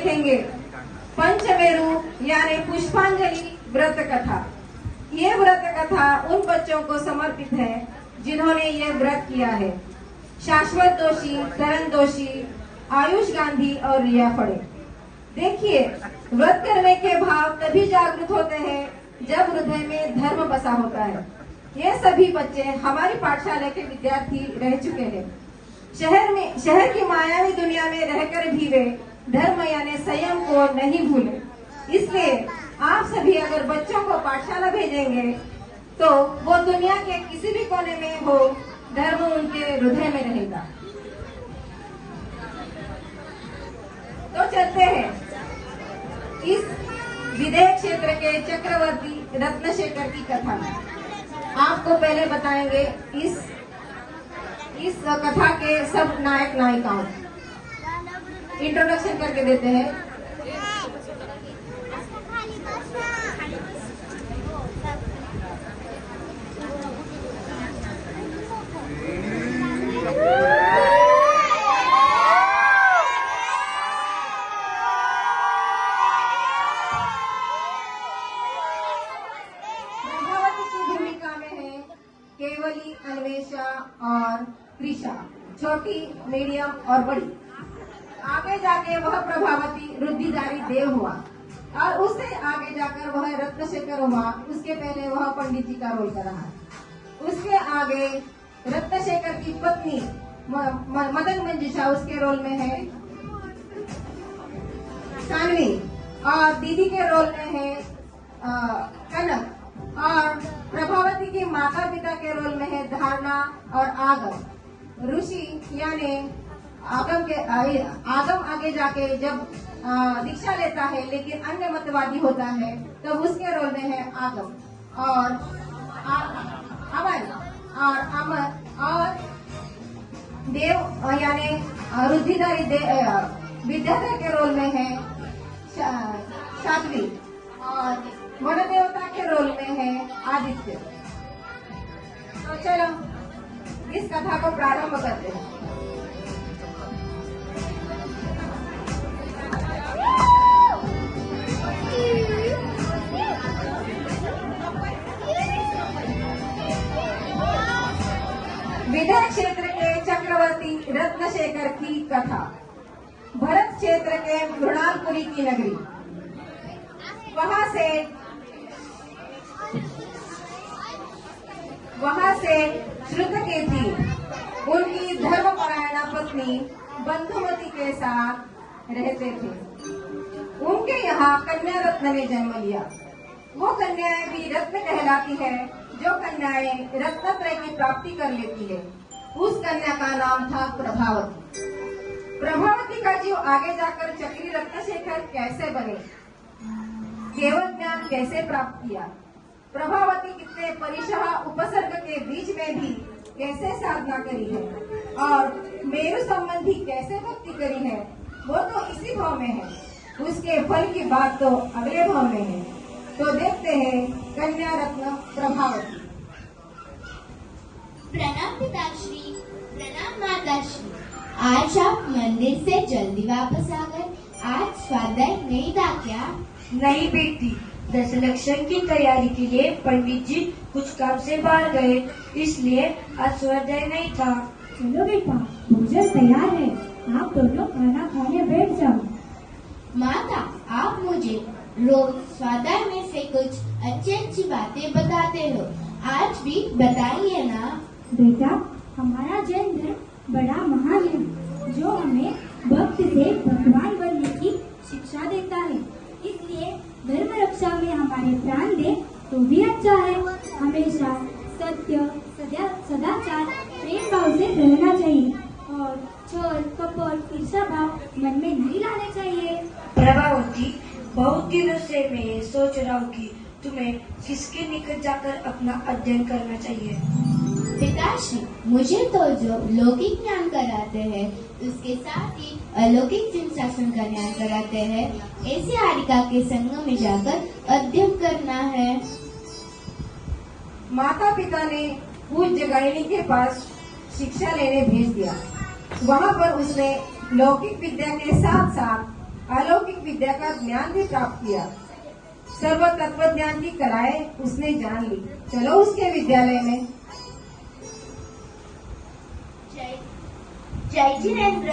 देखेंगे पंचमेरु यानी पुष्पांजलि व्रत कथा। ये व्रत कथा उन बच्चों को समर्पित है जिन्होंने ये व्रत किया है। शाश्वत दोषी, करण दोषी, आयुष गांधी और रिया फड़े। देखिए, व्रत करने के भाव तभी जागृत होते हैं जब हृदय में धर्म बसा होता है। ये सभी बच्चे हमारी पाठशाला के विद्यार्थी रह चुके हैं। शहर की मायावी दुनिया में रहकर भी वे धर्म यानी संयम को नहीं भूले। इसलिए आप सभी अगर बच्चों को पाठशाला भेजेंगे तो वो दुनिया के किसी भी कोने में हो, धर्म उनके हृदय में रहेगा। तो चलते हैं इस विदेश क्षेत्र के चक्रवर्ती रत्नशेखर की कथा में। आपको पहले बताएंगे इस कथा के सब नायक नायिकाओं। इंट्रोडक्शन करके देते हैं। प्रभावती की भूमिका में है केवली, अन्वेषा और त्रिशा, छोटी, मीडियम और बड़ी। आगे जाके वह प्रभावती रुद्धिदारी देव हुआ और उससे आगे जाकर वह रत्नशेखर हुआ। उसके पहले वह पंडित जी का रोल कर रहा है। उसके आगे रत्नशेखर की पत्नी मदन मंजुषा, उसके रोल में है सानवी, और दीदी के रोल में है कनक, और प्रभावती की माता पिता के रोल में है धारणा और आगम। ऋषि यानी आगम आगे जाके जब दीक्षा लेता है लेकिन अन्य मतवादी होता है तब उसके रोल में है आगम, और अमर और अमर, और देव यानी रुद्धिधारी विद्याधर के रोल में है साध्वी, और वन देवता के रोल में है आदित्य। तो चलो इस कथा को प्रारंभ करते हैं। विदर्भ क्षेत्र के चक्रवर्ती रत्नशेखर की कथा। भरत क्षेत्र के मृणालपुरी की नगरी, वहां से श्रुतकेती उनकी धर्मपरायणा पत्नी बंधुमती के साथ रहते थे। उनके यहाँ कन्या रत्न ने जन्म लिया। वो कन्याएं भी रत्न कहलाती है जो कन्याएं रत्नत्रय की प्राप्ति कर लेती है। उस कन्या का नाम था प्रभावती। प्रभावती का जीव आगे जाकर चक्री रत्नशेखर कैसे बने, केवल ज्ञान कैसे प्राप्त किया, प्रभावती कितने परिशह उपसर्ग के बीच में भी कैसे साधना करी है, और मेरु संबंधी कैसे भक्ति करी है, वो तो इसी भाव में है। उसके फल की बात तो अगले भाव में है। तो देखते हैं कन्या रत्न प्रभावती। प्रणाम पिताश्री, प्रणाम माताश्री। आज आप मंदिर से जल्दी वापस आ गए। आज स्वाध्याय नहीं था क्या? नहीं बेटी, दशलक्षण की तैयारी के लिए पंडित जी कुछ काम से बाहर गए, इसलिए आज स्वाध्याय नहीं था। चलो बेटा, भोजन तैयार है, आप दोनों खाना खाने बैठ जाओ। माता, आप मुझे रोज स्वाध्याय में से कुछ अच्छी बातें बताते हो, आज भी बताइए ना। बेटा, हमारा जैन धर्म बड़ा महान है जो हमें भक्त से भगवान बनने की शिक्षा देता है। इसलिए धर्म रक्षा में हमारे प्राण दे तो भी अच्छा है। हमेशा सत्य, सदाचार, प्रेम भाव से रहना चाहिए और छल, कपट, ईर्ष्या भाव मन में नहीं लाने चाहिए। प्रभावती, बहुत दिनों से मैं ये सोच रहा हूँ कि तुम्हें किसके निकट जाकर अपना अध्ययन करना चाहिए। पिताश्री, मुझे तो जो लौकिक ज्ञान कराते हैं उसके साथ ही अलौकिक शासन का ज्ञान कराते हैं, ऐसे हारिका के संग में जाकर अध्ययन करना है। माता पिता ने पूज्य गायनी के पास शिक्षा लेने भेज दिया। वहाँ पर उसने लौकिक विद्या के साथ साथ अलौकिक विद्या का ज्ञान भी प्राप्त किया। सर्व तत्व ज्ञान की कलाएं उसने जान ली। चलो उसके विद्यालय में। जय जिनेन्द्र।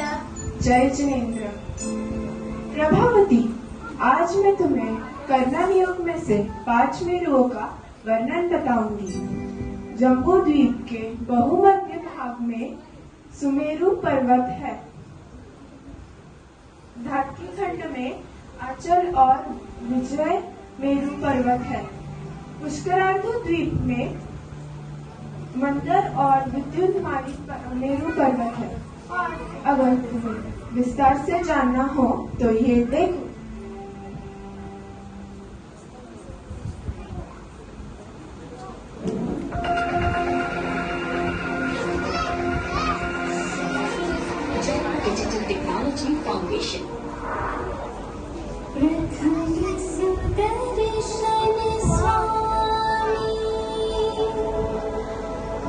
जय जिनेन्द्र। प्रभावती, आज मैं तुम्हें कर्णन योग में से 5 मेरुओं का वर्णन बताऊंगी। जम्बू द्वीप के बहुमध्य भाग में सुमेरु पर्वत है। धातकी खंड में आचल और विजय मेरु पर्वत है। पुष्करार्धु द्वीप में मंदर और विद्युतमाली मेरु पर्वत है। और अगर तुम्हें विस्तार से जानना हो तो ये देखो। Digital technology foundation.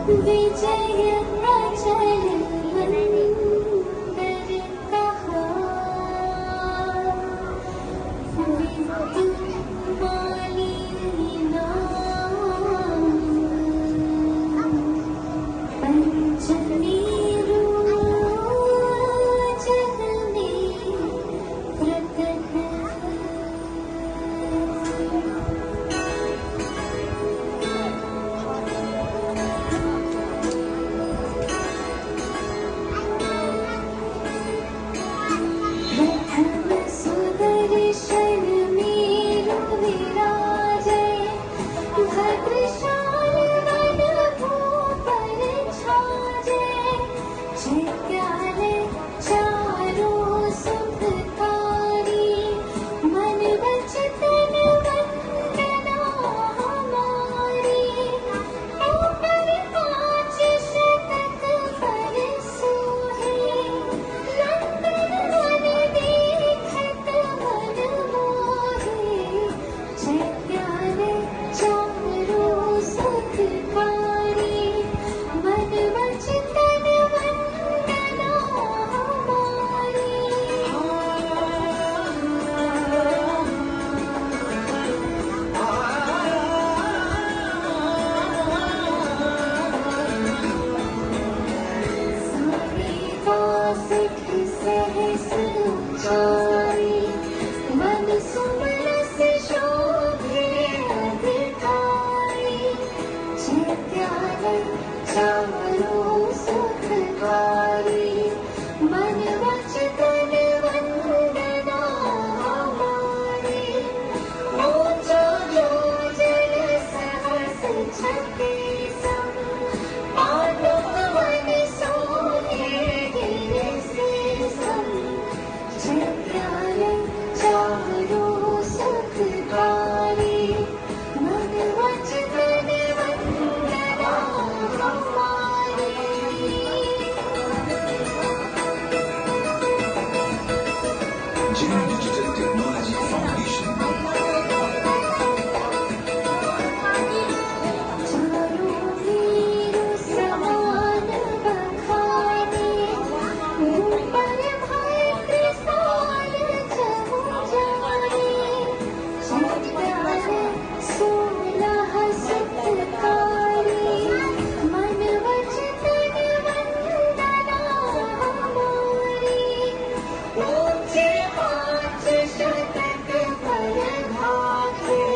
विजय अचल मंदिर कहा, विद्युतमाली नाम, पंचमेरु जग में प्रकट है। सुदर्शन मेरु विराजय, भद्रशाल वन भूपर छाजय, चैत्यालय चारों सुखकारी, मन वचन तन वंदना हमारी। ऊपर 5 शतक पर सोहे, नंदन वन देखत मन मोहे, चैत्यालय चारों सुखकारी, मन वचन तन वंदना हमारी। साठ सहस उचारी, मन सुमरस शोभे अधिकारी, चैत्यालय चारों सुखकारी, मन वचन तन वंदना हमारी। ऊंचा जो जल सहस छत्तीसम, आलोक वन सोहे गिर शीशम, चैत्यालय चारों सुखकारी, मन वचन तन वंदना हमारी। जिन डिजिटल टेक्नोलॉजी फाउंडेशन। चारों मेरु समान बखाने, ऊपर भय त्रिसाल जहु जाने, चैत्यालय 16 सुखकारी, मन वचन तन वंदना हमारी। ऊंचे 5 शतक पर भागे,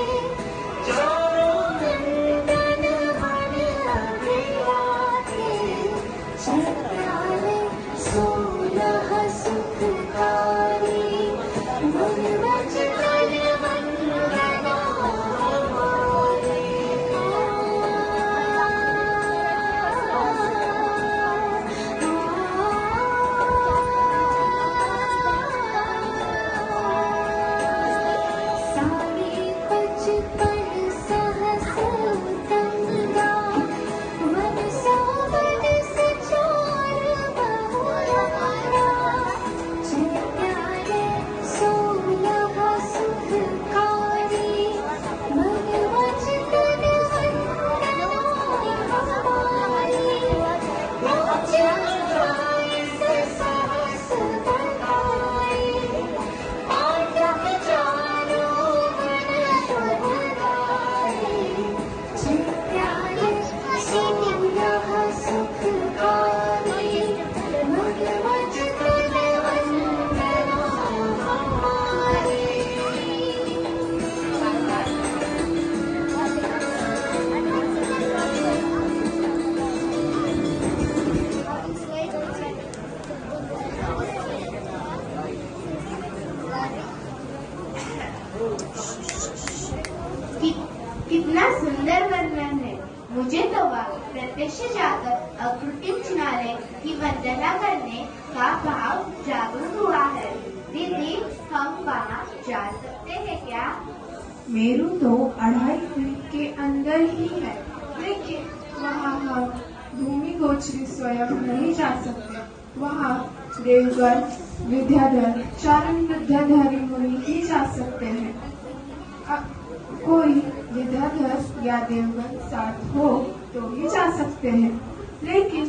चारों नंदन वन अभिलाषे, चैत्यालय 16 सुखकारी, मन वचन तन वंदना सारे 55 सहस उतंगा, वन सावन से 4 बहुहारा, चैत्यालय 16 कितना सुंदर वर्णन है। मुझे तो वहाँ प्रत्यक्ष जाकर अकृत्रिम चिन्हालय की वंदना करने का भाव जागरूक हुआ है। दीदी, हम वहाँ जा सकते हैं क्या? मेरू तो 2.5 फीट के अंदर ही है, लेकिन वहाँ हम भूमि गोचरी स्वयं नहीं जा सकते। वहाँ देवगण, विद्याधर, चारण विद्याधारी मुनि ही जा सकते हैं। कोई विद्याधर या देवगण साथ हो तो ही जा सकते हैं, लेकिन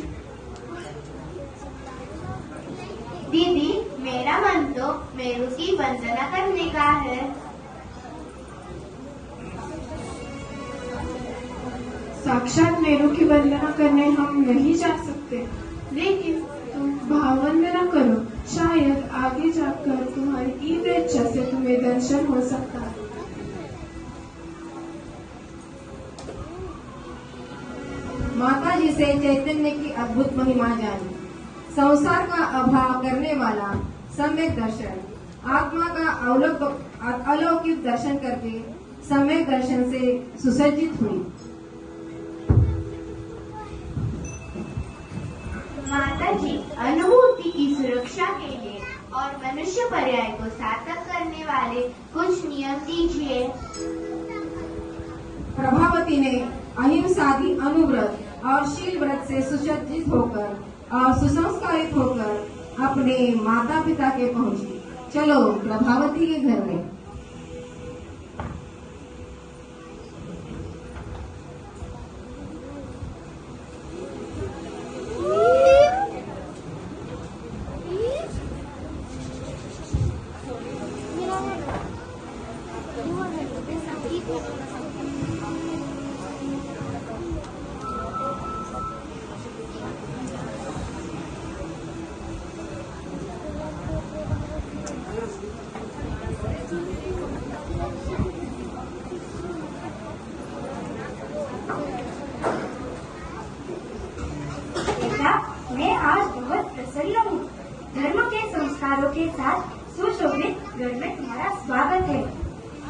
दीदी, मेरा मन तो मेरू की वंदना करने का है। साक्षात मेरू की वंदना करने हम नहीं जा सकते, लेकिन तुम भाव वंदना करो। शायद आगे जाकर तुम्हारी तीव्र इच्छा से तुम्हें दर्शन हो सकता है। माता जी से चैतन्य की अद्भुत महिमा जानी, संसार का अभाव करने वाला सम्यक दर्शन, आत्मा का अलौकिक दर्शन करके सम्यक दर्शन से सुसज्जित हुई। माता जी, अनुभूति की सुरक्षा के लिए और मनुष्य पर्याय को सार्थक करने वाले कुछ नियम दीजिए। प्रभावती ने अहिंसादि अनुव्रत और शील व्रत से सुसज्जित होकर और सुसंस्कारित होकर अपने माता पिता के पहुंची। चलो प्रभावती के घर में। मैं आज बहुत प्रसन्न हूँ। धर्म के संस्कारों के साथ सुशोभित घर में तुम्हारा स्वागत है।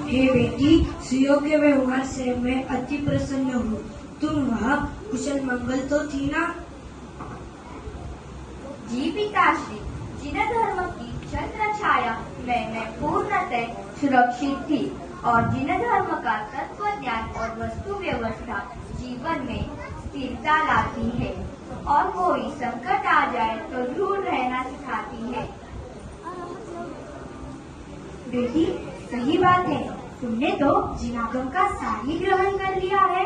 हे बेटी, सुयोग्य व्यवहार से मैं अति प्रसन्न हूँ। तुम वहाँ कुशल मंगल तो थी ना? जी पिताश्री, जिन धर्म की चंद्र छाया में पूर्णतः सुरक्षित थी और जिन धर्म का तत्व ज्ञान और वस्तु व्यवस्था जीवन में स्थिरता लाती है और कोई संकट आ जाए तो दूर रहना सिखाती है। बेटी, सही बात है। तुमने तो जिनागम का शाही ग्रहण कर लिया है।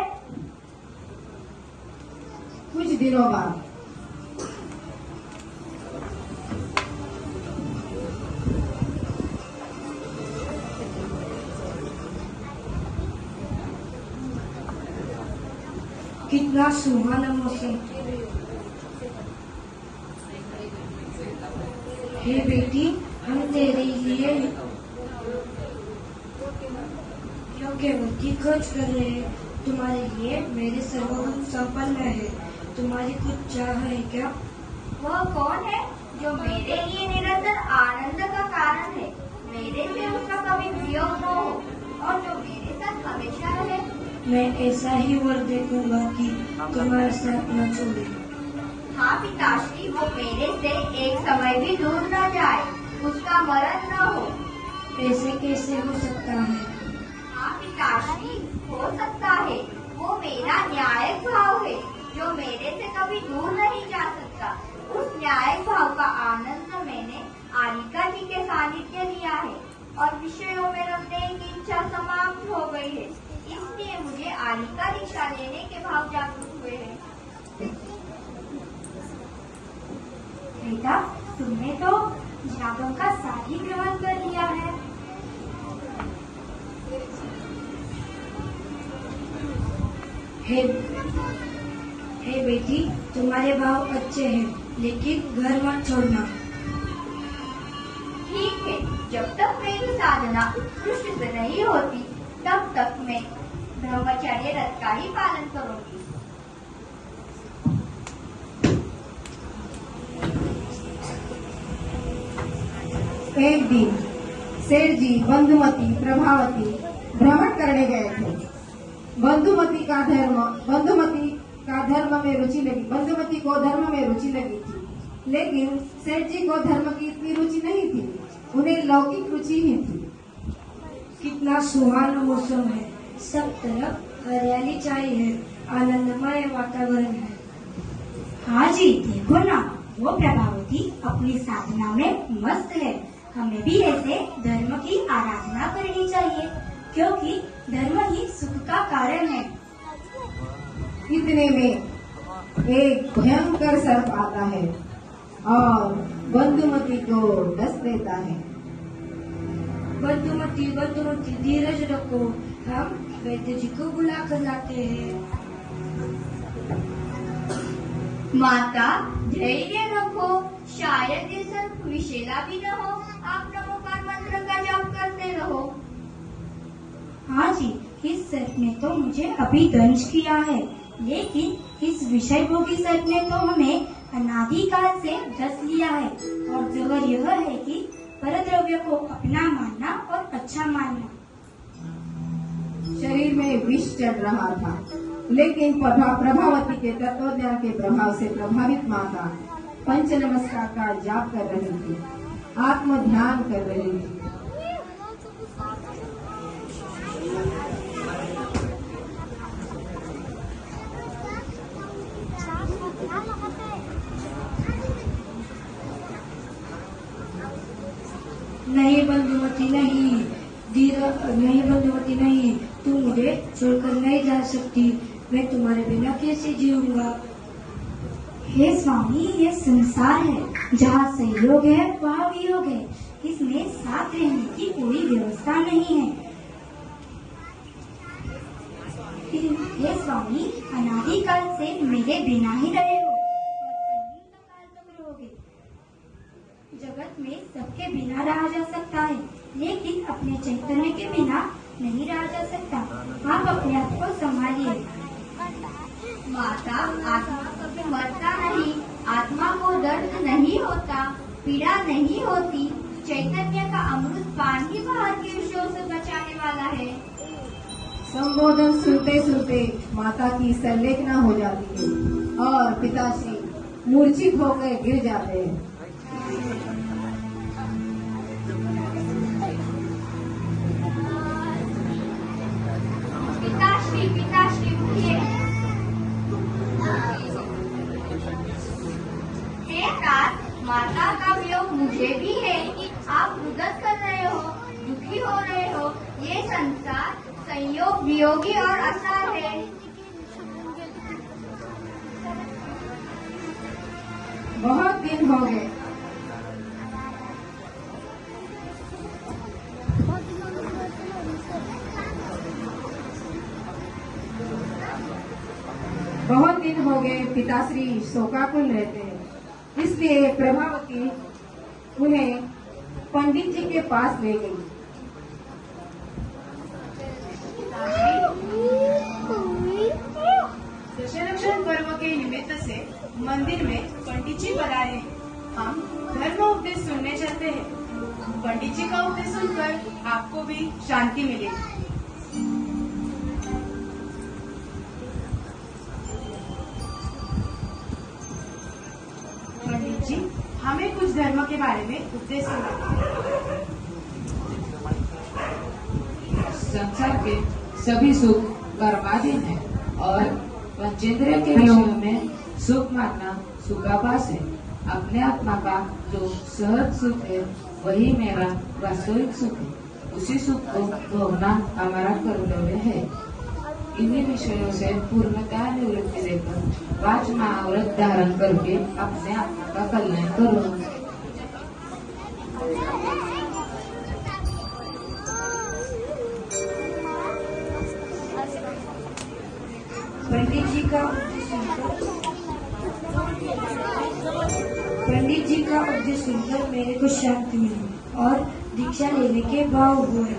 कुछ दिनों बाद कितना सुहाना मौसम। हे बेटी, हम तेरे लिए योग्यवती खोज कर रहे हैं। तुम्हारे लिए मेरे सर्वगुण संपन्न है। तुम्हारी कुछ चाह है क्या? वह कौन है जो मेरे लिए निरंतर आनंद का कारण है? मेरे से उसका कभी वियोग न हो और जो मेरे साथ हमेशा रहे। मैं ऐसा ही वर देखूंगा कि तुम्हारा साथ न छोड़े। हाँ पिताश्री, वो मेरे से एक समय भी दूर न जाए, उसका मरण न हो। ऐसे कैसे हो सकता है? हाँ पिताश्री, हो सकता है। वो मेरा न्यायिक भाव है जो मेरे से कभी दूर नहीं जा सकता। उस न्यायिक भाव का आनंद मैंने आलिका जी के सानिध्य लिया है और विषयों में रखने की इच्छा समाप्त हो गई है। इसलिए मुझे आलिका दीक्षा लेने के भाव जागरूक हुए हैं। बेटा, तुमने तो जिनागम का शाही ग्रहण कर लिया है। हे बेटी, तुम्हारे भाव अच्छे हैं, लेकिन घर मत छोड़ना। ठीक है, जब तक मेरी साधना उत्कृष्ट से नहीं होती तब तक मैं ब्रह्मचर्य व्रत का ही पालन करूंगी। एक दिन सेठ जी बंधुमती प्रभावती भ्रमण करने गए थे। बंधुमती को धर्म में रुचि लगी थी, लेकिन सेठ जी को धर्म की इतनी रुचि नहीं थी, उन्हें लौकिक रुचि ही थी। कितना सुहाना मौसम है, सब तरफ हरियाली छाई है, आनंदमय वातावरण है। हाँ जी, देखो ना, वो प्रभावती अपनी साधना में मस्त है। हमें भी ऐसे धर्म की आराधना करनी चाहिए, क्योंकि धर्म ही सुख का कारण है। इतने में एक भयंकर सर्प आता है और बंधुमती को डस देता है। बंधुमती धीरज रखो, हम वैद्य जी को बुला कर लाते हैं। माता धैर्य रखो, शायद ये सर्प विषैला भी न हो। आप नमोकार मंत्र का जाप करते रहो। हाँ जी, इस सर्प ने तो मुझे अभी दंश किया है, लेकिन इस विषय भोगी सर्प ने तो हमें अनादिकाल से डस लिया है। और जबर यह है कि परद्रव्य को अपना मानना और अच्छा मानना। शरीर में विष चढ़ रहा था, लेकिन प्रभावती के तत्वज्ञान के प्रभाव से प्रभावित माता पंच नमस्कार का जाप कर रही थी, आत्म ध्यान कर रही थी। नहीं बंधुमती नहीं, तू मुझे छोड़कर नहीं जा सकती। मैं तुम्हारे बिना कैसे जीऊंगा। हे स्वामी, ये संसार है, जहाँ संयोग है वहाँ वियोग है। इसमें साथ रहने की कोई व्यवस्था नहीं है। हे स्वामी, अनादिकाल से मेरे बिना ही रहे हो और अनंत काल तक रहोगे। जगत में सबके बिना रहा जा सकता है, लेकिन अपने चैतन्य के बिना नहीं रहा जा सकता। आप अपने आप को संभालिए। माता, आत्मा कभी मरता नहीं, आत्मा को दर्द नहीं होता, पीड़ा नहीं होती। चैतन्य का अमृत पान ही बाहर के विषयों से बचाने वाला है। संबोधन सुनते सुनते माता की संलेखना हो जाती है और पिताश्री मूर्छित होकर गिर जाते हैं। पिताश्री उठिए। हे तात, माता का वियोग मुझे भी है। आप रुदत कर रहे हो, दुखी हो रहे हो। ये संसार संयोग वियोगी और असार है। बहुत दिन हो गए। पिताश्री शोकाकुल रहते हैं, इसलिए प्रभावती उन्हें पंडित जी के पास ले गई। दशलक्षण पर्व के निमित्त से मंदिर में पंडित जी बुलाए हैं। हम धर्म उपदेश सुनने चलते हैं। पंडित जी का उपदेश सुनकर आपको भी शांति मिलेगी। पंडित जी, हमें कुछ धर्म के बारे में उपदेश सुनाइए। संसार के सभी सुख कर्माधीन है और पंचेंद्रिय के विषयों में सुख मानना सुखाभास है। अपने आत्मा का जो सहज सुख है वही मेरा वास्तविक सुख है। उसी सुख को भोगना हमारा कर्तव्य है। इन्हीं विषयों से पूर्णतः निवृत्ति देकर 5 महाव्रत धारण करके अपने आत्मा का कल्याण करो। पंडित जी का उपदेश सुनकर मेरे को शांति मिली और दीक्षा लेने के भाव हुए।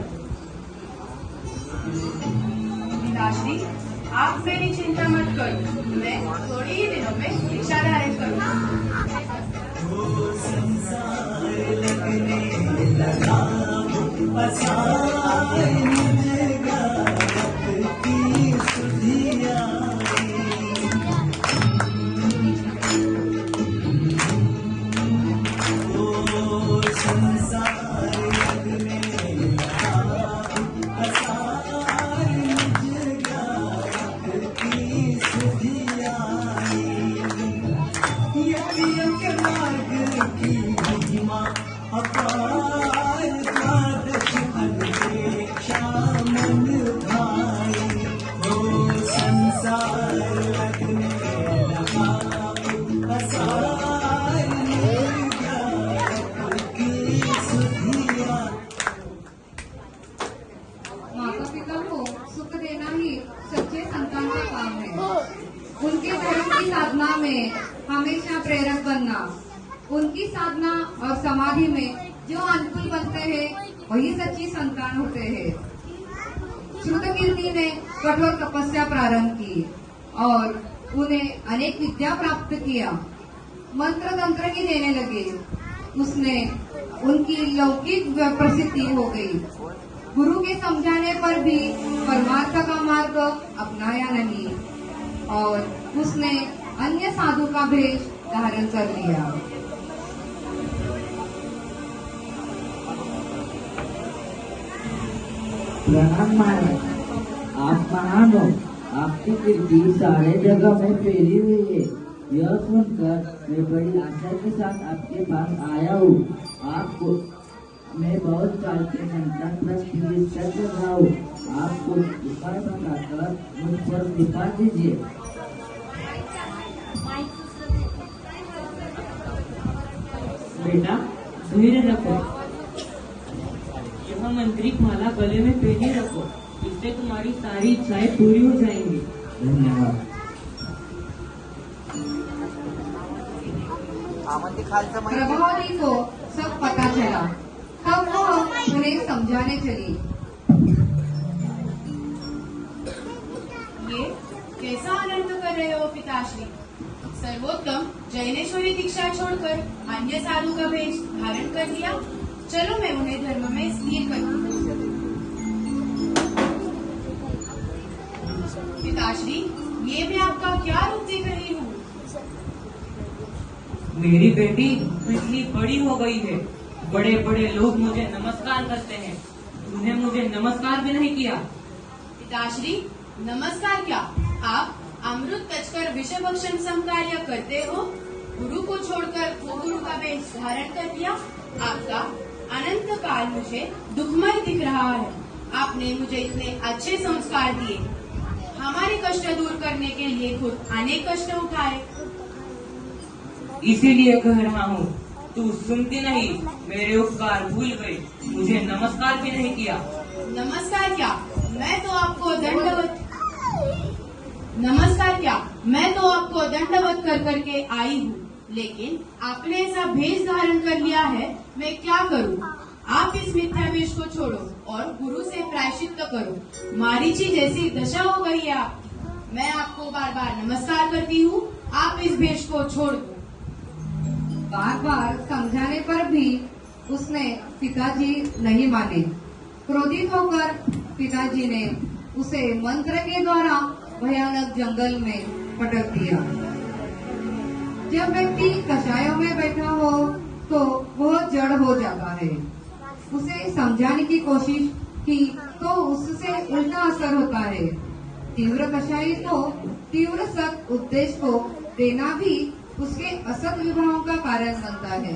पिताश्री, आप मेरी चिंता मत करो, मैं थोड़ी ही दिनों में दीक्षा धारण करूँगा। हमेशा प्रेरक बनना। उनकी साधना और समाधि में जो अनुकूल बनते हैं वही सच्ची संतान होते हैं। श्रुतकीर्ति ने कठोर तपस्या प्रारंभ की और उन्हें अनेक विद्या प्राप्त किया। मंत्र तंत्र ही देने लगे। उसने उनकी लौकिक प्रसिद्धि हो गई। गुरु के समझाने पर भी परमार्थ का मार्ग अपनाया नहीं और उसने अन्य साधु का भेष धारण कर लिया। प्रणाम महाराज, आप महान हो। आपकी कीर्ति सारे जगह में फैली हुई है। यह सुनकर मैं बड़ी आशा के साथ आपके पास आया हूँ। आपको मैं बहुत साल के संतान प्रतिष्ठा कर रहा हूँ। आपको उपाय बताकर मुझ पर कृपा दीजिए। बेटा धैर्य रखो। यह मंत्रिक माला गले में पहने रखो। इससे तुम्हारी सारी इच्छाएं पूरी हो जाएंगी। धन्यवाद। प्रभावती को सब पता चला। तब वह उन्हें समझाने चली। ये कैसा आनंद कर रहे हो पिताश्री? सर्वोत्तम जैनेश्वरी दीक्षा छोड़कर अन्य साधु का भेष धारण कर लिया। चलो मैं उन्हें धर्म में स्थिर करती हूँ। पिताश्री, ये मैं आपका क्या रूप देख रही हूँ? मेरी बेटी इतनी बड़ी हो गई है। बड़े बड़े लोग मुझे नमस्कार करते हैं। तूने मुझे नमस्कार भी नहीं किया। पिताश्री, नमस्कार क्या? आप अमृत तचकर विषय भक्षण समकार्य करते हो। गुरु को छोड़कर वो गुरु का वेश धारण कर लिया। आपका अनंत काल मुझे दुखमय दिख रहा है। आपने मुझे इतने अच्छे संस्कार दिए, हमारे कष्ट दूर करने के लिए खुद अनेक कष्ट उठाए। इसीलिए कह रहा हूँ, तू सुनती नहीं। मेरे उपकार भूल गई। मुझे नमस्कार भी नहीं किया। नमस्कार क्या? मैं तो आपको दंडवत नमस्कार क्या? मैं तो आपको दंडवत कर करके आई हूँ, लेकिन आपने ऐसा भेष धारण कर लिया है। मैं क्या करूँ? आप इस मिथ्या वेश को छोड़ो और गुरु से प्रायश्चित करो। मारीची जैसी दशा हो गई है आप। मैं आपको बार बार नमस्कार करती हूँ, आप इस भेष को छोड़ दो। बार बार समझाने पर भी उसने पिताजी नहीं माने। क्रोधित होकर पिताजी ने उसे मंत्र के द्वारा भयानक जंगल में पटक दिया। जब व्यक्ति कषायों में बैठा हो तो वह जड़ हो जाता है। उसे समझाने की कोशिश की तो उससे उल्टा असर होता है। तीव्र कषाय तो तीव्र सत उपदेश को देना भी उसके असत विभावों का कारण बनता है।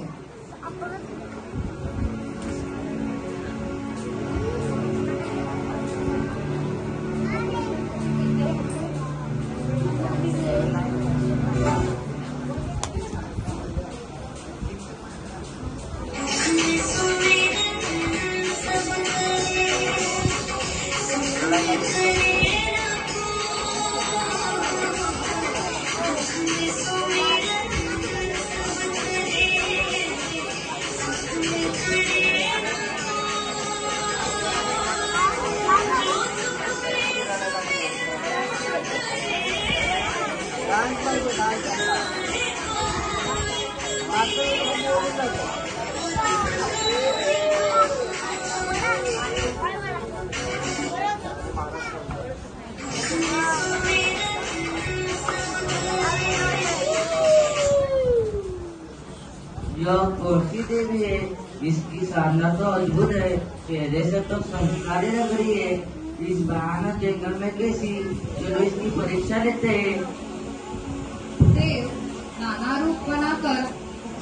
यह कौन सी देवी है? इसकी साधना तो अद्भुत है। चेहरे से तो संस्कारी लग रही है। इस भयानक जंगल में कैसी? चलो इसकी परीक्षा लेते हैं। देव नाना रूप बनाकर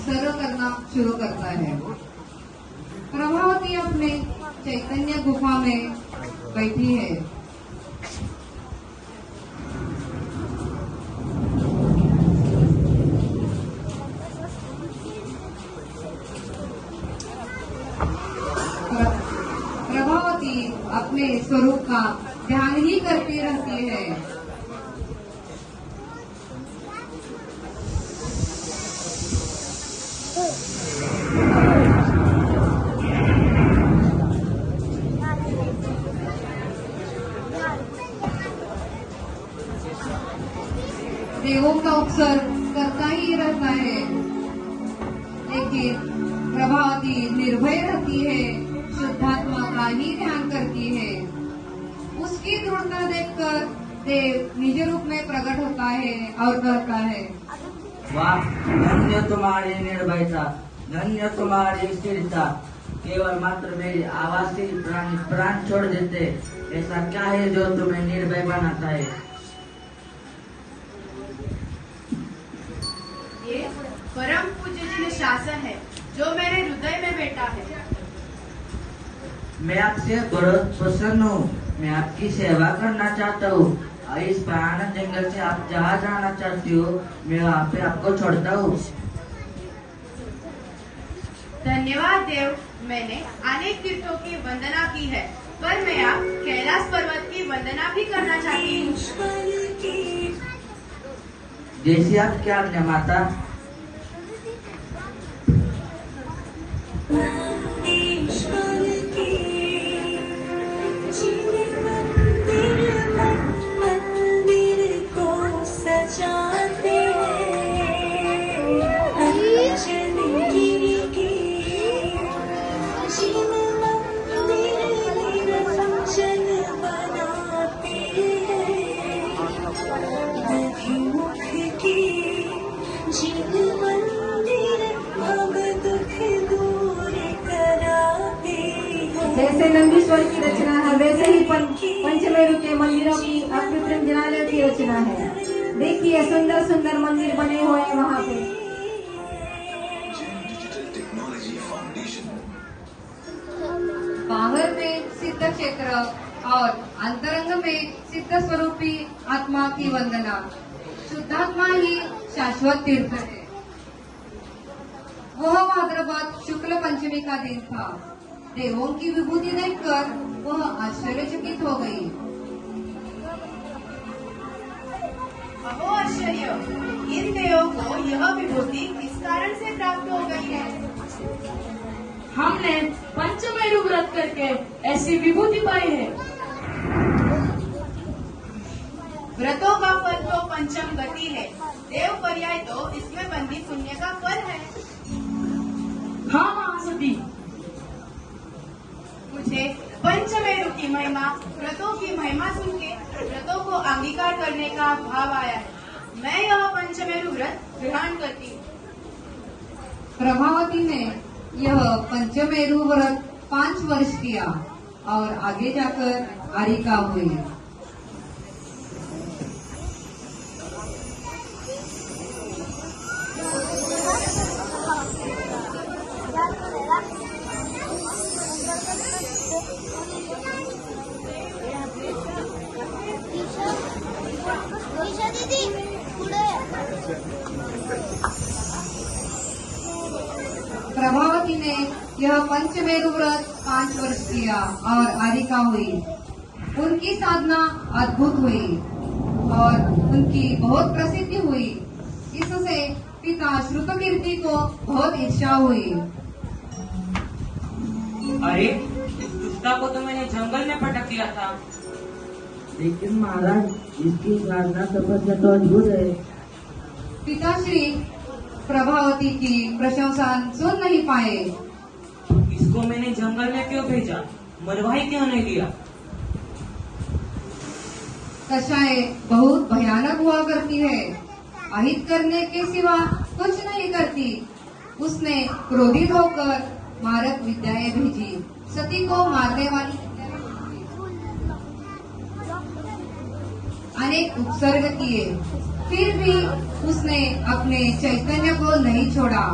सर्व करना शुरू करता है। प्रभावती अपने चैतन्य गुफा में बैठी है। प्रभावती अपने स्वरूप का ध्यान ही करती रहती है। देवों का उपसर्ग करता ही रहता है, लेकिन प्रभावती निर्भय रहती है, शुद्धात्मा का ही ध्यान करती है। उसकी दृढ़ता देखकर देव निज रूप में प्रकट होता है और कहता है, वाह, धन्य तुम्हारी निर्भयता, धन्य तुम्हारी स्थिरता। केवल मात्र मेरी आवाज से प्राण छोड़ देते। ऐसा क्या है जो तुम्हें निर्भय बनाता है? ये परम पूज्य जी शासन है जो मेरे हृदय में बैठा है। मैं आपसे बहुत प्रसन्न हूँ। मैं आपकी सेवा करना चाहता हूँ। इस भयानक जंगल से आप जहाँ जाना चाहती हो, मैं वहाँ पे आपको छोड़ता हूँ। धन्यवाद देव। मैंने अनेक तीर्थों की वंदना की है, पर मैं आप कैलाश पर्वत की वंदना भी करना चाहती हूँ। जैसी आपकी आज्ञा माता। जैसे नंदीश्वर की रचना है, वैसे ही पंचमेरु के मंदिरों की अकृत्रिम जिनालयों की रचना है। देखिए सुंदर सुंदर मंदिर बने हुए हैं वहाँ पे। Digital technology foundation. बाहर में सिद्ध क्षेत्र और अंतरंग में सिद्ध स्वरूपी आत्मा की वंदना। शुद्धात्मा ही शाश्वत तीर्थ है। वह भाद्रपद शुक्ल पंचमी का दिन था। देवों की विभूति देखकर वह आश्चर्यचकित हो गई। अहो आश्चर्य, इन देवों को यह विभूति किस कारण से प्राप्त हो गई है? हमने पंचमेरु व्रत करके ऐसी विभूति पाई है। व्रतों का फल तो पंचम गति है। देव पर्याय तो इसमें बंदी पुण्य का फल है। हाँ महासती, मुझे पंचमेरु की महिमा, व्रतों की महिमा सुन के व्रतों को अंगीकार करने का भाव आया है। मैं यह पंचमेरु व्रत ग्रहण करती हूँ। प्रभावती ने यह पंचमेरु व्रत 5 वर्ष किया और आगे जाकर आरिका हुई। प्रभावती ने यह पंचमेरु व्रत 5 वर्ष किया और आरिका हुई। उनकी साधना अद्भुत हुई और उनकी बहुत प्रसिद्धि हुई। इससे पिता श्रुतकीर्ति को बहुत इच्छा हुई। अरे, इस दुष्टा को तो मैंने जंगल में पटक दिया था। लेकिन महाराज, इसकी साधना तपस्या तो अद्भुत है। पिताश्री प्रभावती की प्रशंसा सुन नहीं पाए। इसको मैंने जंगल में क्यों भेजा? मरवाई क्यों नहीं दिया? कषाय बहुत भयानक हुआ करती है। अहित करने के सिवा कुछ नहीं करती। उसने क्रोधित होकर मारक विद्याएं भेजी। सती को मारने वाली अनेक उपसर्ग किए, फिर भी उसने अपने चैतन्य को नहीं छोड़ा।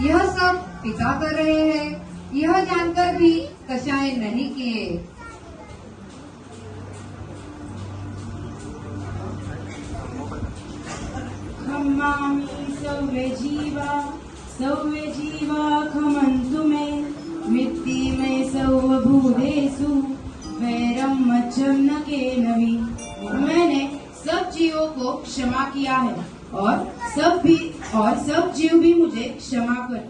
यह सब पिता कर रहे हैं, यह जानकर भी कषाय नहीं किए। खम्मामि सौवे जीवा खमन्तु मे मित्ति मे सर्वभूतेषु वैरम मच्चम न केनवि। मैंने सब जीवों को क्षमा किया है और सब जीव भी मुझे क्षमा कर।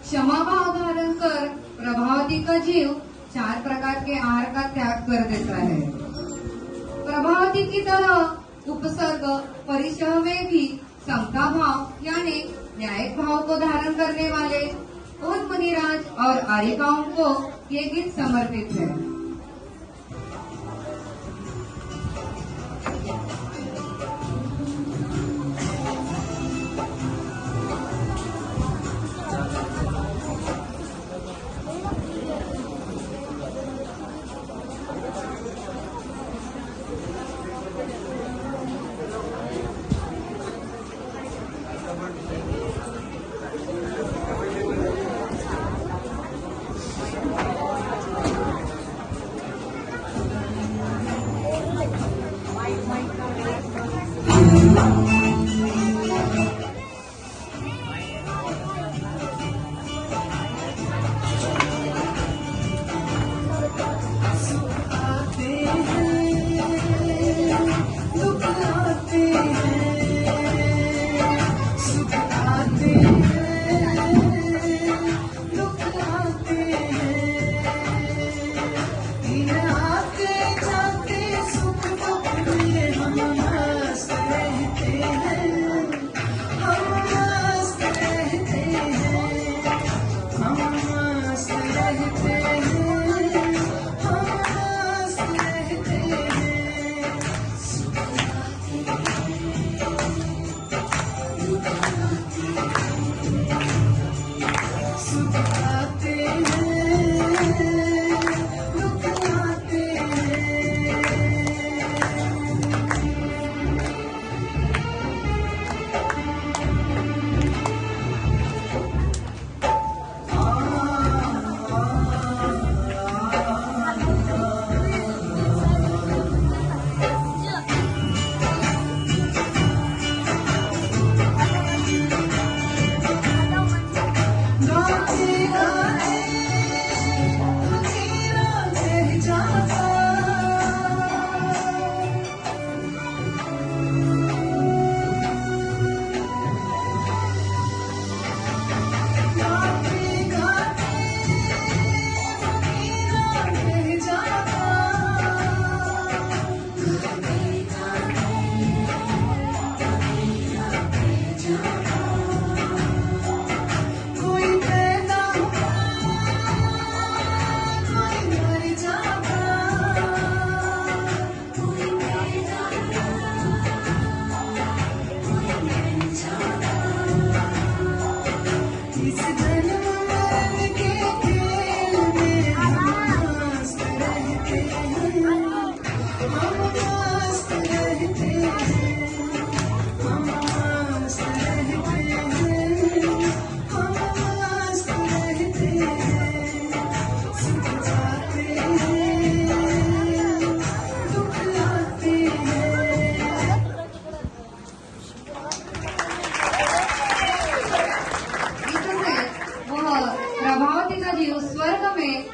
क्षमा भाव धारण कर प्रभावती का जीव 4 प्रकार के आहार का त्याग कर देता है। प्रभावती की तरह उपसर्ग परिचय में भी समता भाव यानी न्यायिक भाव को धारण करने वाले उन मुनिराज और आर्यकाओं को ये गीत समर्पित है।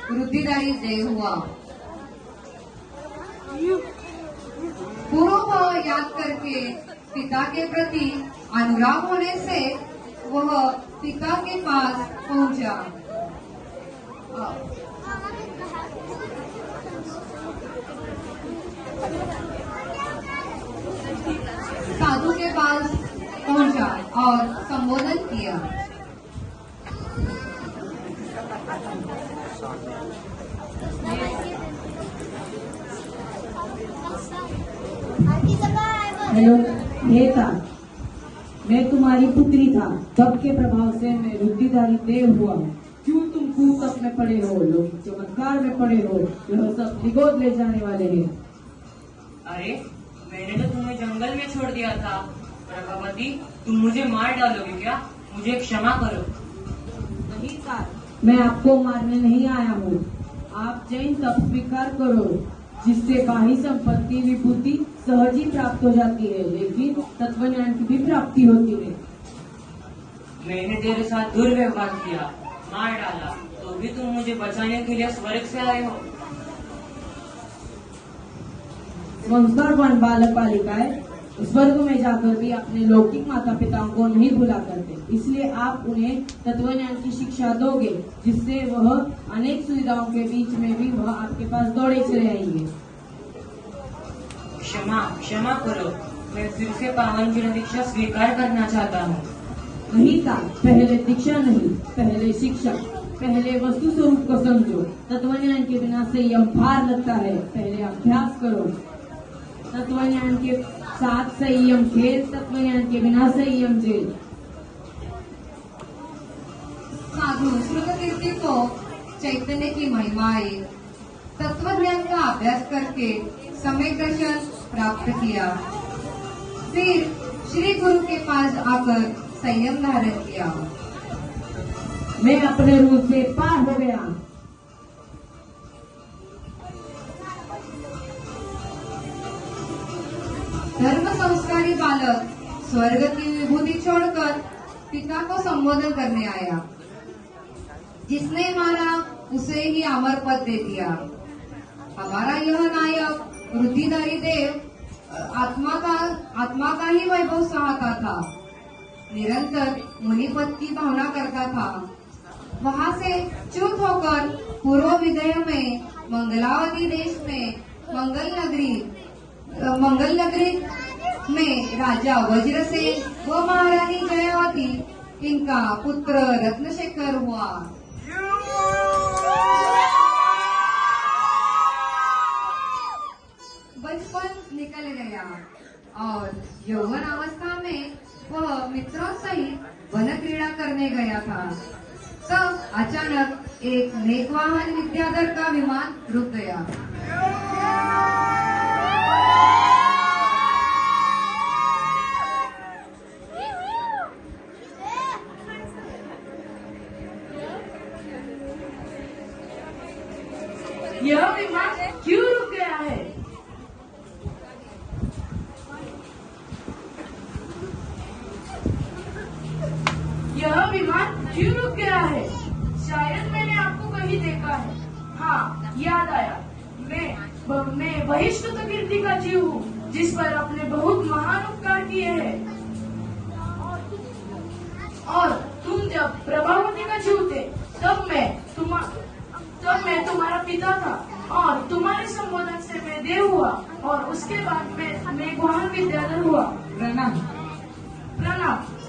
वृद्धिदारी जय हुआ। पूर्व भाव याद करके पिता के प्रति अनुराग होने से वह पिता के पास पहुंचा। साधु के पास पहुंचा और संबोधन किया। हेलो, ये था मैं तुम्हारी पुत्री था, तब के प्रभाव से मैं रुद्धिधारी देव हुआ। क्यों तुम कूकप में पड़े हो, लोग चमत्कार में पड़े हो, यह सब निगोद ले जाने वाले हैं। अरे मैंने तो तुम्हें जंगल में छोड़ दिया था प्रभावती, तुम मुझे मार डालोगे क्या? मुझे क्षमा करो। नहीं सर, मैं आपको मारने नहीं आया हूँ। आप जैन तप स्वीकार करो, जिससे बाह्य संपत्ति विभूति सहज ही प्राप्त हो जाती है, लेकिन तत्व ज्ञान की भी प्राप्ति होती है। मैंने तेरे साथ दुर्व्यवहार किया, मार डाला, तो भी तुम मुझे बचाने के लिए स्वर्ग से आए हो। संस्कारवान बालक बालिकाएं स्वर्ग में जाकर भी अपने लौकिक माता पिताओं को नहीं भुला करते, इसलिए आप उन्हें तत्वज्ञान की शिक्षा दोगे, जिससे वह अनेक सुविधाओं के बीच में भी वह आपके पास दौड़े चले आएंगे। क्षमा करो, मैं फिर से पावन जीवन दीक्षा स्वीकार करना चाहता हूँ। वही था, पहले दीक्षा नहीं, पहले शिक्षा। पहले वस्तु स्वरूप को समझो। तत्वज्ञान के बिना संयम भार लगता है। पहले अभ्यास करो। तत्वज्ञान के साथ संयम खेल, तत्वज्ञान के बिना संयम जेल। साधु श्रुतकीर्ति को चैतन्य की महिमाएं, तत्वज्ञान का अभ्यास करके सम्यक दर्शन प्राप्त किया। फिर श्री गुरु के पास आकर संयम धारण किया। मैं अपने रूप से पार हो गया। धर्म संस्कारी बालक स्वर्ग की विभूति छोड़कर पिता को संबोधन करने आया। जिसने मारा उसे ही अमर पद दे दिया। हमारा यह नायक रुधिधारी देव आत्मा का ही वैभव चाहता था। निरंतर मुनिपद की भावना करता था। वहाँ से च्युत होकर पूर्व विदय में मंगलावती देश में मंगल नगरी में राजा वज्रसेन व महारानी जयावती इनका पुत्र रत्नशेखर हुआ। बचपन निकल गया और यौवन अवस्था में वह मित्रों सहित वन क्रीड़ा करने गया था। तब अचानक एक नेकवाहन विद्याधर का विमान रुक गया। यह विमान क्यों रुक गया है? यह विमान क्यों रुक गया है? शायद मैंने आपको कहीं देखा है। हाँ, याद आया। मैं वही श्रुतकीर्ति का जीव हूँ जिस पर आपने बहुत महान उपकार किए हैं। और तुम जब प्रभावती का जीव थे तब मैं तुम्हारा पिता था और तुम्हारे संबोधन से मैं देव हुआ और उसके बाद मैं गुहान विद्याधर हुआ। प्रणाम।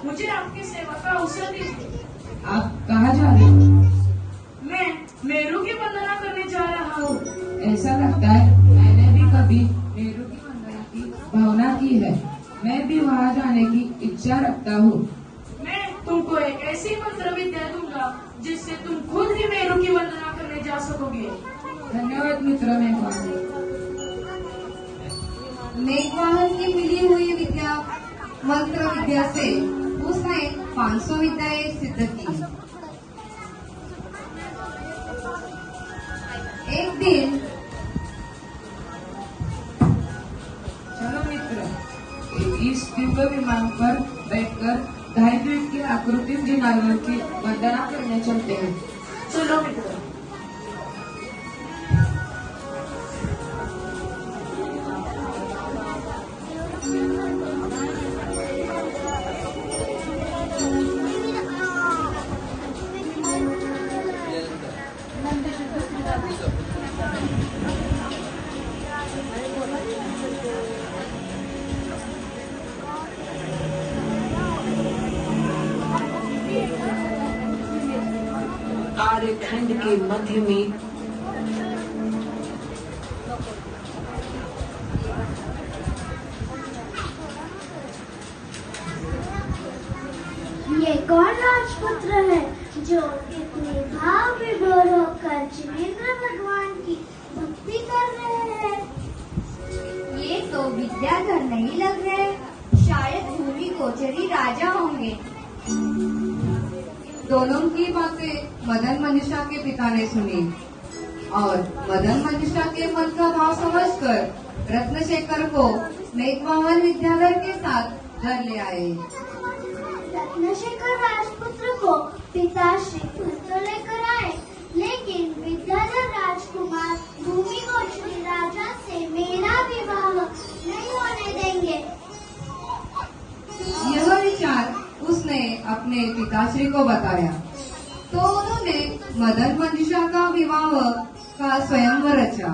मुझे आपकी सेवा का अवसर दीजिए। आप कहाँ जा रहे हो? मैं मेरू की वंदना करने जा रहा हूँ। ऐसा लगता है मैंने भी कभी मेरू की वंदना की भावना की है। मैं भी वहाँ जाने की इच्छा रखता हूँ। मैं तुमको एक ऐसी मंत्र विद्या दूंगा जिससे तुम खुद ही मेरू की वंदना करने जा सकोगे। धन्यवाद मित्र। मेघवाहन की मिली हुई विद्या मंत्र विद्या से उसने 500 विद्याएं सिद्ध की। एक दिन चलो मित्र, इस दिव्य विमान पर बैठकर धायद्वीप की आकृति जिनालयों की वंदना करने चलते हैं। चलो मित्र। आर्यखंड के मध्य में ये कौन राजपुत्र है जो इतने भाव विभोर होकर जिनेंद्र भगवान की भक्ति कर रहे हैं? ये तो विद्याधर नहीं लग रहे। शायद भूमि गोचरी राजा होंगे। दोनों की बातें मदन मनीषा के पिता ने सुनी और मदन मनीषा के मन का भाव समझकर रत्नशेखर को मेघवाहन विद्याधर के साथ घर ले आए। रत्नशेखर राजपुत्र को पिता श्री तो लेकर आए, लेकिन विद्याधर राजकुमार भूमि गोचरी राजा से मेरा विवाह नहीं होने देंगे। यह विचार उसने अपने पिताश्री को बताया तो उन्होंने मदन मनीषा का विवाह का स्वयंवर रचा।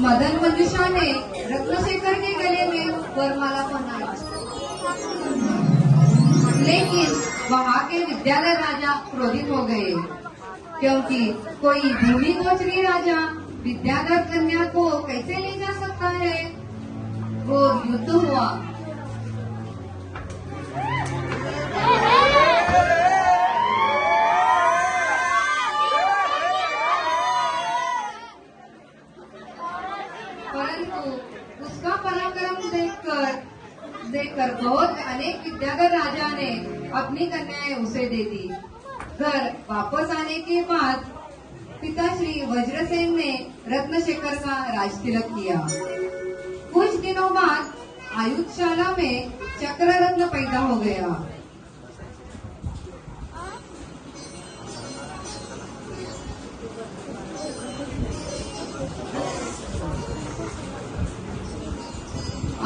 मदन मंजूषा ने रत्नशेखर के गले में वरमाला पहनाई, लेकिन वहाँ के विद्याधर राजा क्रोधित हो गए, क्योंकि कोई भूमि गोचरी राजा विद्याधर कन्या को कैसे ले जा सकता है। वो युद्ध हुआ। परंतु उसका पराक्रम देखकर बहुत अनेक विद्याधर राजा ने अपनी कन्याएं उसे दे दी। घर वापस आने के बाद पिताश्री वज्रसेन ने रत्नशेखर का राजतिलक किया। कुछ दिनों बाद आयुधशाला में चक्र रत्न पैदा हो गया।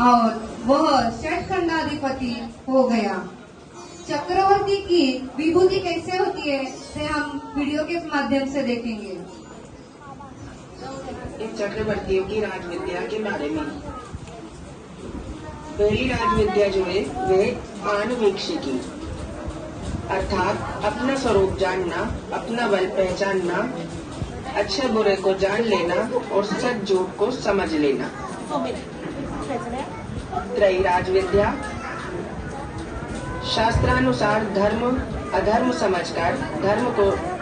और वह षटखंडाधिपति हो गया। चक्रवर्ती की विभूति कैसे होती है से हम वीडियो के माध्यम से देखेंगे। इन चक्रवर्तियों की राजविद्या के बारे में। पहली राजविद्या जो है वह आनुवीक्षिकी, अर्थात अपना स्वरूप जानना, अपना बल पहचानना, अच्छे बुरे को जान लेना और सच झूठ को समझ लेना। त्रयी राजविद्या, शास्त्रानुसार धर्म अधर्म समझकर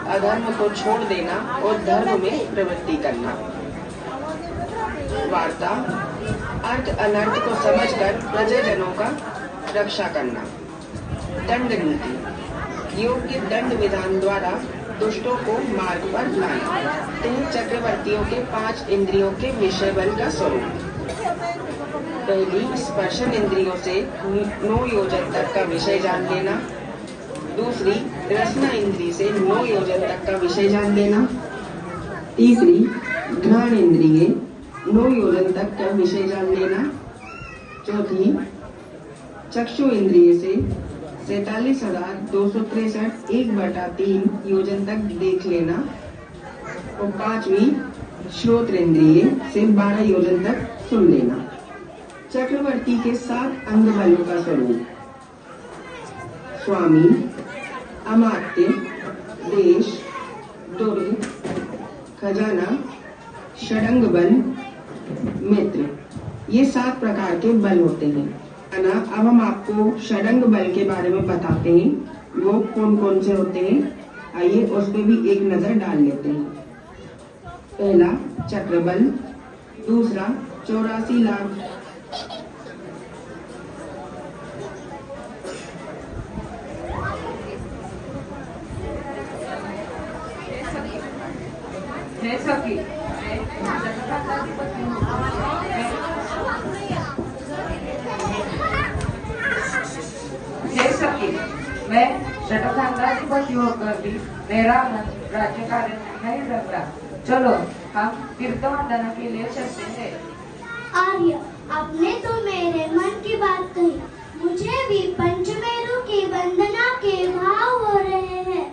अधर्म को छोड़ देना और धर्म में प्रवृत्ति करना। वार्ता, अर्थ अनर्थ को समझकर प्रजाजनों का रक्षा करना। दंड नीति, योग्य दंड विधान द्वारा दुष्टों को मार्ग पर लाना। तीन चक्रवर्तियों के 5 इंद्रियों के विषय बल का स्वरूप। पहली, स्पर्शन इंद्रियों से 9 योजन तक का विषय जान लेना। दूसरी, रसना इंद्री से 9 योजन तक का विषय जान लेना। तीसरी, घ्राण इंद्रिय 9 योजन तक का विषय जान लेना। चौथी, चक्षु इंद्रिय से 47,263 1/3 योजन तक देख लेना। और पांचवी, श्रोत्र इंद्रिय से 12 योजन तक सुन लेना। चक्रवर्ती के 7 अंग बलों का स्वरूप। स्वामी, अमात्य, देश, दुर्ग, खजाना, षडंग बल, मित्र, ये 7 प्रकार के बल होते हैं। अब हम आपको षडंग बल के बारे में बताते हैं, वो कौन कौन से होते हैं। आइए उस पर भी एक नजर डाल लेते हैं। पहला, चक्र बल। दूसरा, 84 लाख मैं षटखंडाधिपति होकर भी मेरा मन राज्य कार्य नहीं लगता। चलो हम तीर्थवंदना के लिए चलते हैं। आर्य, आपने तो मेरे मन की बात कही। मुझे भी पंचमेरु की वंदना के भाव हो रहे हैं।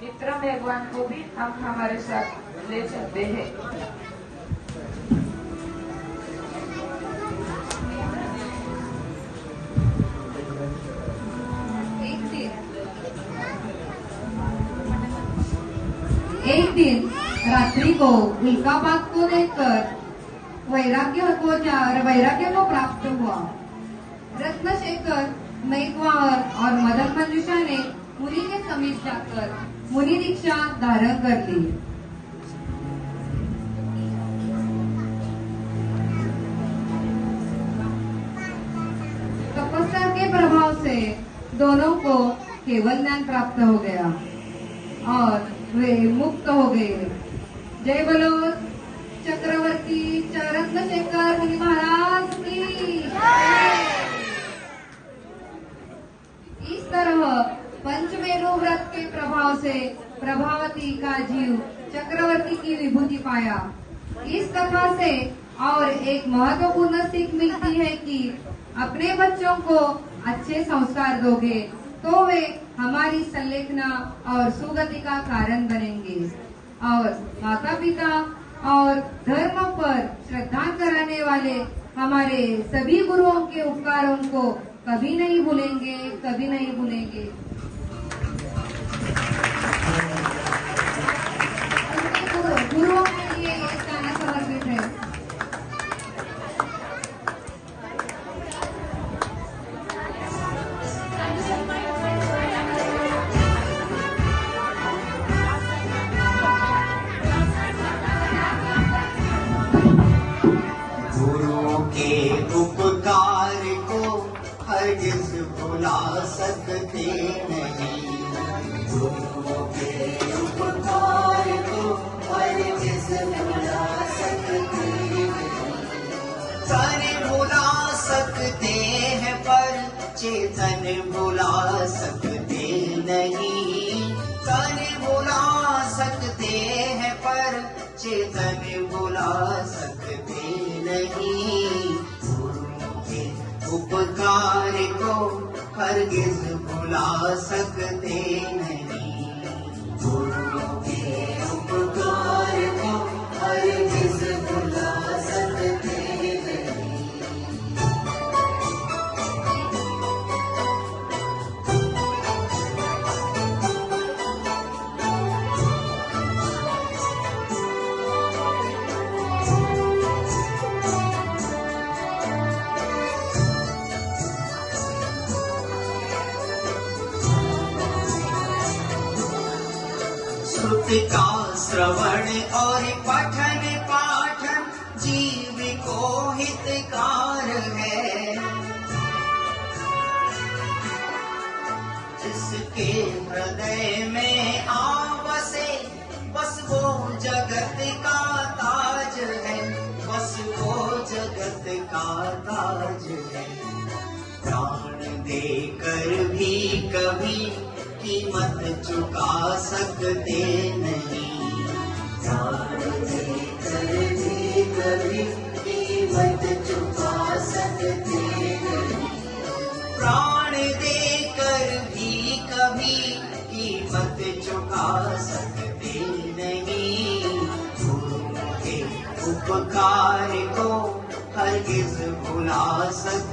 मित्र मेघवान को भी हम हमारे साथ ले चलते हैं। एक दिन रात्रि को उल्कापात को देखकर वैराग्य को प्राप्त हुआ। रत्नशेखर, मेघवार और मदन मंजूषा ने मुनि के समीप जाकर मुनि दीक्षा धारण कर ली। तपस्या के प्रभाव से दोनों को केवल ज्ञान प्राप्त हो गया और वे मुक्त हो गए। जय बोलो चक्रवर्ती रत्नशेखर मुनि महाराज की। इस तरह पंचमेरु व्रत के प्रभाव से प्रभावती का जीव चक्रवर्ती की विभूति पाया। इस कथा से और एक महत्वपूर्ण सीख मिलती है कि अपने बच्चों को अच्छे संस्कार दोगे तो वे हमारी संलेखना और सुगति का कारण बनेंगे और माता पिता और धर्म पर श्रद्धा कराने वाले हमारे सभी गुरुओं के उपकारों को कभी नहीं भूलेंगे, कभी नहीं भूलेंगे। गुरुओं के लिए एक गाना समर्पित है। गुरुओं के उपकार को हरगिज भुला सकते नहीं। गुरुओं के उपकार को हरगिज भुला सकते नहीं। तन भुला सकते हैं पर चेतन भुला सकते नहीं। तन भुला सकते हैं पर चेतन भुला सकते नहीं। गुरुओं के उपकार को हरगिज भुला सकते नहीं। गुरुओं के उपकार को हरगिज भुला सकते नहीं। श्रुति का श्रवण और पठन पाठन जीव को हितकार है। जिसके हृदय में आवसे बस वो जगत का ताज है। बस वो जगत का ताज है। प्राण देकर भी कभी कीमत चुका सकते नहीं। प्राण देकर भी कभी कीमत चुका सकते नहीं। प्राण देकर भी कभी कीमत चुका सकते नहीं। गुरुओं के उपकार को हरगिज भुला सकते